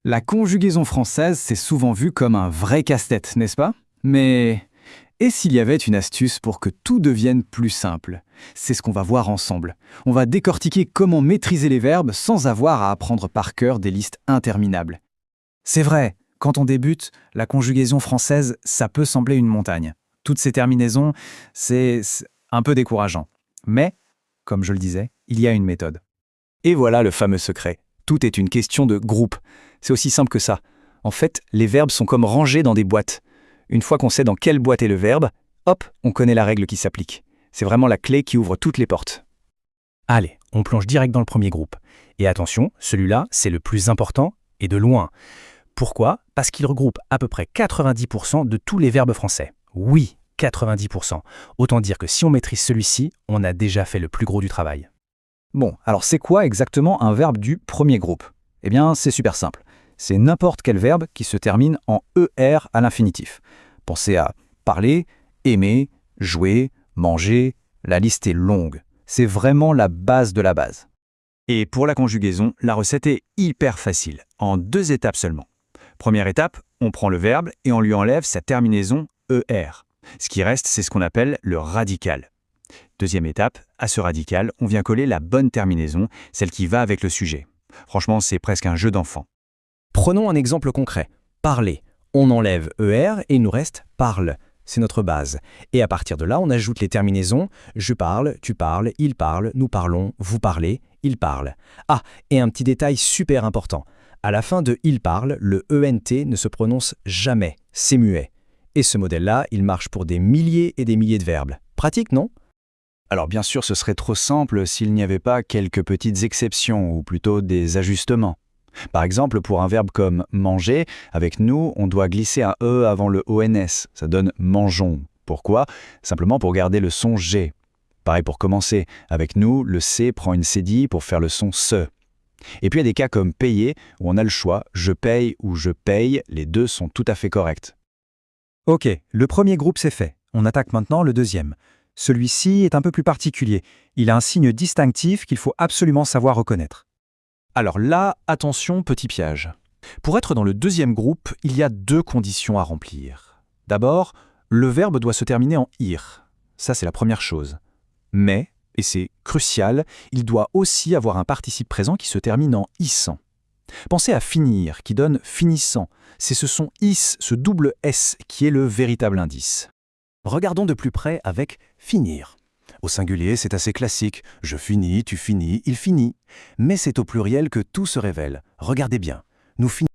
La conjugaison française, c'est souvent vu comme un vrai casse-tête, n'est-ce pas? Mais et s'il y avait une astuce pour que tout devienne plus simple? C'est ce qu'on va voir ensemble. On va décortiquer comment maîtriser les verbes sans avoir à apprendre par cœur des listes interminables. C'est vrai, quand on débute, la conjugaison française, ça peut sembler une montagne. Toutes ces terminaisons, c'est un peu décourageant. Mais, comme je le disais, il y a une méthode. Et voilà le fameux secret. Tout est une question de groupe. C'est aussi simple que ça. En fait, les verbes sont comme rangés dans des boîtes. Une fois qu'on sait dans quelle boîte est le verbe, hop, on connaît la règle qui s'applique. C'est vraiment la clé qui ouvre toutes les portes. Allez, on plonge direct dans le premier groupe. Et attention, celui-là, c'est le plus important, et de loin. Pourquoi? Parce qu'il regroupe à peu près 90% de tous les verbes français. Oui, 90%. Autant dire que si on maîtrise celui-ci, on a déjà fait le plus gros du travail. Bon, alors c'est quoi exactement un verbe du premier groupe? Eh bien, c'est super simple. C'est n'importe quel verbe qui se termine en ER à l'infinitif. Pensez à parler, aimer, jouer, manger, la liste est longue. C'est vraiment la base de la base. Et pour la conjugaison, la recette est hyper facile, en 2 étapes seulement. Première étape, on prend le verbe et on lui enlève sa terminaison ER. Ce qui reste, c'est ce qu'on appelle le radical. Deuxième étape, à ce radical, on vient coller la bonne terminaison, celle qui va avec le sujet. Franchement, c'est presque un jeu d'enfant. Prenons un exemple concret. Parler. On enlève ER et il nous reste parle. C'est notre base. Et à partir de là, on ajoute les terminaisons je parle, tu parles, il parle, nous parlons, vous parlez, il parle. Ah, et un petit détail super important. À la fin de il parle, le ENT ne se prononce jamais. C'est muet. Et ce modèle-là, il marche pour des milliers et des milliers de verbes. Pratique, non? Alors bien sûr, ce serait trop simple s'il n'y avait pas quelques petites exceptions, ou plutôt des ajustements. Par exemple, pour un verbe comme manger, avec nous, on doit glisser un E avant le ONS. Ça donne mangeons. Pourquoi? Simplement pour garder le son G. Pareil pour commencer. Avec nous, le C prend une cédille pour faire le son SE. Et puis il y a des cas comme payer, où on a le choix, je paye ou je paye, les deux sont tout à fait corrects. Ok, le premier groupe c'est fait. On attaque maintenant le deuxième. Celui-ci est un peu plus particulier. Il a un signe distinctif qu'il faut absolument savoir reconnaître. Alors là, attention, petit piège. Pour être dans le deuxième groupe, il y a 2 conditions à remplir. D'abord, le verbe doit se terminer en ir. Ça, c'est la première chose. Mais, et c'est crucial, il doit aussi avoir un participe présent qui se termine en issant. Pensez à finir, qui donne finissant. C'est ce son is, ce double S, qui est le véritable indice. Regardons de plus près avec finir. Au singulier, c'est assez classique. Je finis, tu finis, il finit. Mais c'est au pluriel que tout se révèle. Regardez bien. Nous finissons.